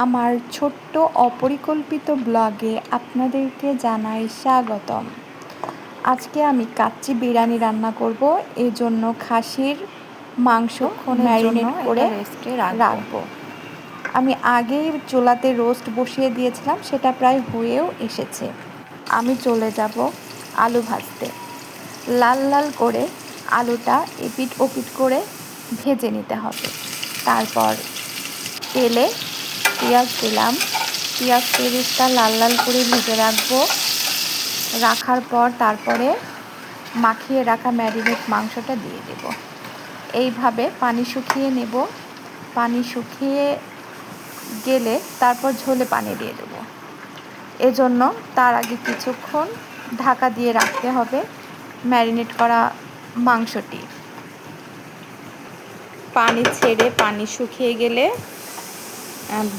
আমার ছোট্ট অপরিকল্পিত ব্লগে আপনাদেরকে জানাই স্বাগতম। আজকে আমি কাচ্চি বিরিয়ানি রান্না করব। এজন্য খাসির মাংস ম্যারিনেট করে রেস্টে রাখবো। আমি আগেই চুলাতে রোস্ট বসিয়ে দিয়েছিলাম, সেটা প্রায় হয়েও এসেছে। আমি চলে যাব আলু ভাজতে। লাল লাল করে আলুটা এপিট ওপিট করে ভেজে নিতে হবে। তারপর তেলে পেঁয়াজ দিলাম। পেঁয়াজটা লাল লাল করে ভেজে রাখবো। রাখার পর তারপরে মাখিয়ে রাখা ম্যারিনেট মাংসটা দিয়ে দেব। এইভাবে পানি শুকিয়ে নেব। পানি শুকিয়ে গেলে তারপর ঝোলে পানি দিয়ে দেব। এজন্য তার আগে কিছুক্ষণ ঢাকা দিয়ে রাখতে হবে ম্যারিনেট করা মাংসটি। পানি ছেড়ে পানি শুকিয়ে গেলে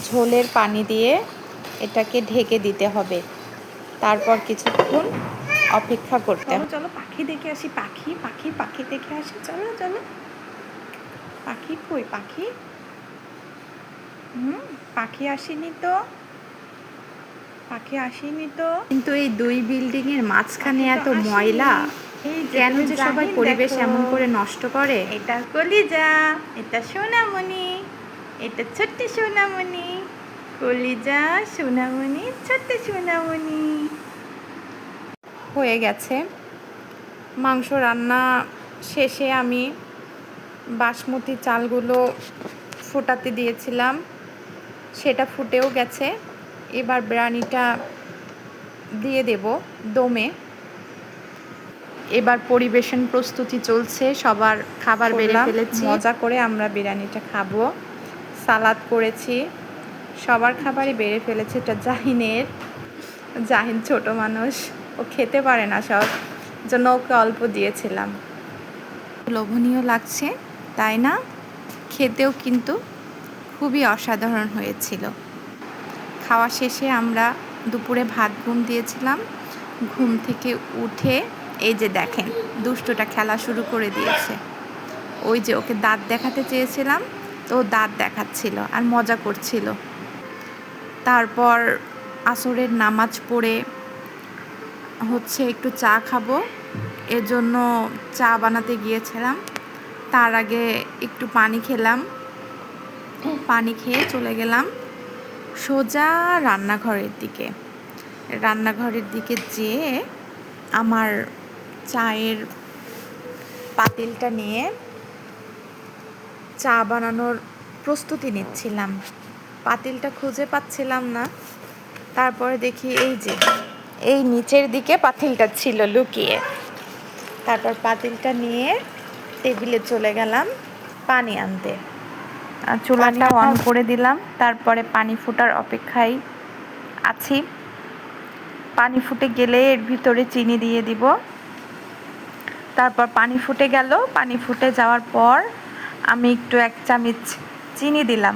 ঝোলের পানি দিয়ে এটাকে ঢেকে দিতে হবে। তারপর কিছুক্ষণ অপেক্ষা করতে হবে। চলো পাখি দেখে আসি। পাখি দেখে আসি। চলো চলো। পাখি কই? পাখি আসেনি তো। কিন্তু এই দুই বিল্ডিংয়ের মাঝখানে এত ময়লা, কেন যে সবাই পরিবেশ এমন করে নষ্ট করে। এটা কলিজা, এটা সোনামণি, এটা ছোট্ট সোনামণি। কলিজা, সোনামণি, ছোট্ট সোনামণি। হয়ে গেছে মাংস রান্না। শেষে আমি বাসমতি চালগুলো ফোটাতে দিয়েছিলাম, সেটা ফুটেও গেছে। এবার বিরিয়ানিটা দিয়ে দেব দমে। এবার পরিবেশন প্রস্তুতি চলছে, সবার খাবার বেড়ে ফেলেছি। মজা করে আমরা বিরিয়ানিটা খাবো। সালাদ করেছি, সবার খাবারই বেড়ে ফেলেছে। এটা জাহিন ছোট মানুষ, ও খেতে পারে না সব, জন্য ওকে অল্প দিয়েছিলাম। লোভনীয় লাগছে তাই না? খেতেও কিন্তু খুবই অসাধারণ হয়েছিল। খাওয়া শেষে আমরা দুপুরে ভাত ঘুম দিয়েছিলাম। ঘুম থেকে উঠে এই যে দেখেন, দুষ্টটা খেলা শুরু করে দিয়েছে। ওই যে ওকে দাঁত দেখাতে চেয়েছিলাম, তো দাঁত দেখাচ্ছিল আর মজা করছিল। তারপর আসরের নামাজ পড়ে একটু চা খাবো, এজন্য চা বানাতে গিয়েছিলাম। তার আগে একটু পানি খেলাম। পানি খেয়ে চলে গেলাম সোজা রান্নাঘরের দিকে যেয়ে আমার চায়ের পাতিলটা নিয়ে চা বানানোর প্রস্তুতি নিচ্ছিলাম। পাতিলটা খুঁজে পাচ্ছিলাম না। তারপরে দেখি এই নিচের দিকে পাতিলটা ছিল লুকিয়ে। তারপর পাতিলটা নিয়ে টেবিলে চলে গেলাম পানি আনতে। চুলাটা অন করে দিলাম। তারপরে পানি ফোটার অপেক্ষায় আছি। পানি ফুটে গেলে এর ভিতরে চিনি দিয়ে দিব। তারপর পানি ফুটে গেল। পানি ফুটে যাওয়ার পর আমি একটু 1 চামচ চিনি দিলাম।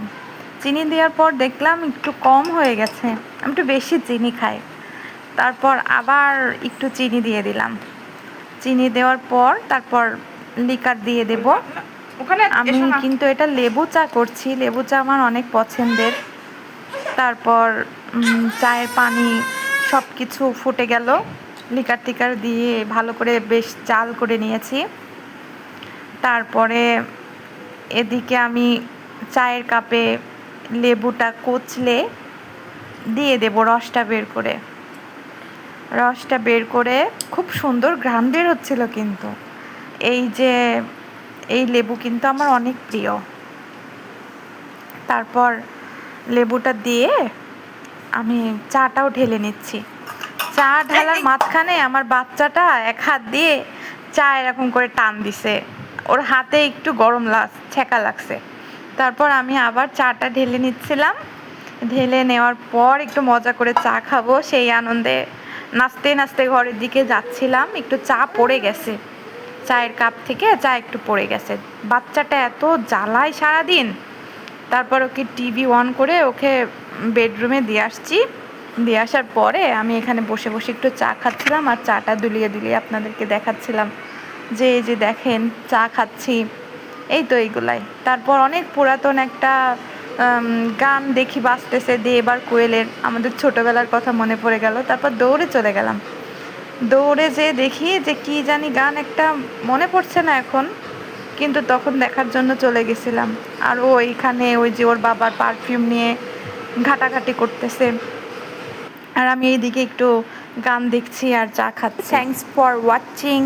চিনি দেওয়ার পর দেখলাম একটু কম হয়ে গেছে, আমি একটু বেশি চিনি খাই। তারপর আবার একটু চিনি দিয়ে দিলাম। চিনি দেওয়ার পর তারপর লিকার দিয়ে দেব। আমি কিন্তু এটা লেবু চা করছি, লেবু চা আমার অনেক পছন্দের। তারপর চায়ের পানি সব কিছু ফুটে গেল। লিকার টিকার দিয়ে ভালো করে বেশ জাল করে নিয়েছি। তারপরে এদিকে আমি চায়ের কাপে লেবুটা কচলে দিয়ে দেব। রসটা বের করে খুব সুন্দর ঘ্রাণ বের হচ্ছিল। কিন্তু এই লেবু কিন্তু আমার অনেক প্রিয়। তারপর লেবুটা দিয়ে আমি চাটাও ঢেলে নিচ্ছি। চা ঢালার মাঝখানে আমার বাচ্চাটা এক হাত দিয়ে চা এরকম করে টান দিছে, ওর হাতে একটু ছ্যাঁকা লাগছে। তারপর আমি আবার চাটা ঢেলে নিচ্ছিলাম। ঢেলে নেওয়ার পর একটু মজা করে চা খাবো, সেই আনন্দে নাচতে নাচতে ঘরের দিকে যাচ্ছিলাম। একটু চা পড়ে গেছে, চায়ের কাপ থেকে চা একটু পড়ে গেছে। বাচ্চাটা এত জ্বালায় সারাদিন। তারপর ওকে টিভি অন করে ওকে বেডরুমে দিয়ে আসছি। দিয়ে আসার পরে আমি এখানে বসে বসে একটু চা খাচ্ছিলাম আর চাটা দুলিয়ে আপনাদেরকে দেখাচ্ছিলাম যে এই যে দেখেন চা খাচ্ছি। এইগুলাই। তারপর অনেক পুরাতন একটা গান দেখি বাজতেছে দিয়ে এবার কোয়েলের, আমাদের ছোটোবেলার কথা মনে পড়ে গেল। তারপর দৌড়ে চলে গেলাম, দৌড়ে যেয়ে দেখি যে কি জানি গান একটা মনে পড়ছে না এখন, কিন্তু তখন দেখার জন্য চলে গেছিলাম। আর ও এইখানে ওই যে ওর বাবার পারফিউম নিয়ে ঘাটাঘাটি করতেছে, আর আমি এইদিকে একটু গান দেখছি আর চা খাচ্ছি। Thanks for watching.